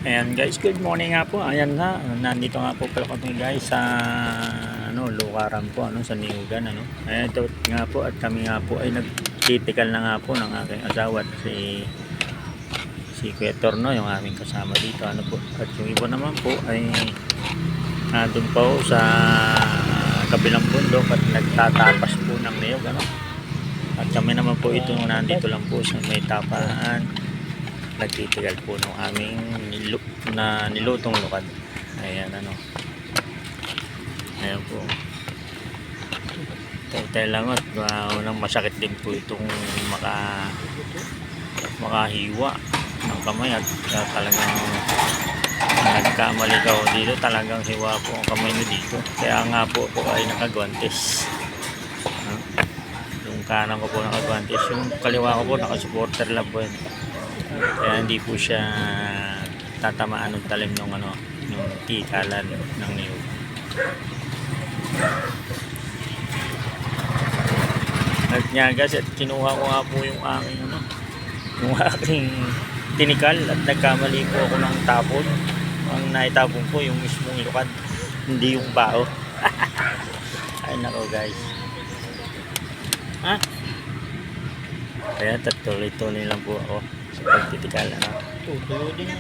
Ayan guys, good morning nga po. Ayan nga, nandito nga po pala kami guys sa Lucaran po, sa Niugan, Ayan, ito nga po at kami nga po ay nagtitikal na nga po ng aking asawa at si Kuya Torno, yung aming kasama dito, po. At yung iba naman po ay doon po sa kabilang bundok at nagtatapas po ng niyog, At kami naman po ito nandito lang po sa may tapaan, nagtitigal po ng aming nilutong lukad. Ayan, ayan po, tayo lang at unang masakit din po itong makahiwa ng kamay at talagang nagkamali ka dito, talagang hiwa po ang kamay nyo dito, kaya nga po ako ay nakagwantes. Yung kanan ko po nakagwantes, yung kaliwa ko po nakasupporter lang po yun. Kaya hindi po siya tatamaan ng talim ng yung tikalan ng niyog. Nagtyagas at kinuha ko nga po yung aking tinikal at nagkamali po ako ng tapon. Ang naitapon ko yung mismong lukad, hindi yung bao. Ay nako guys. Kaya tuloy-tuloy lang po ako sa pagtitikal. Tutuyo din.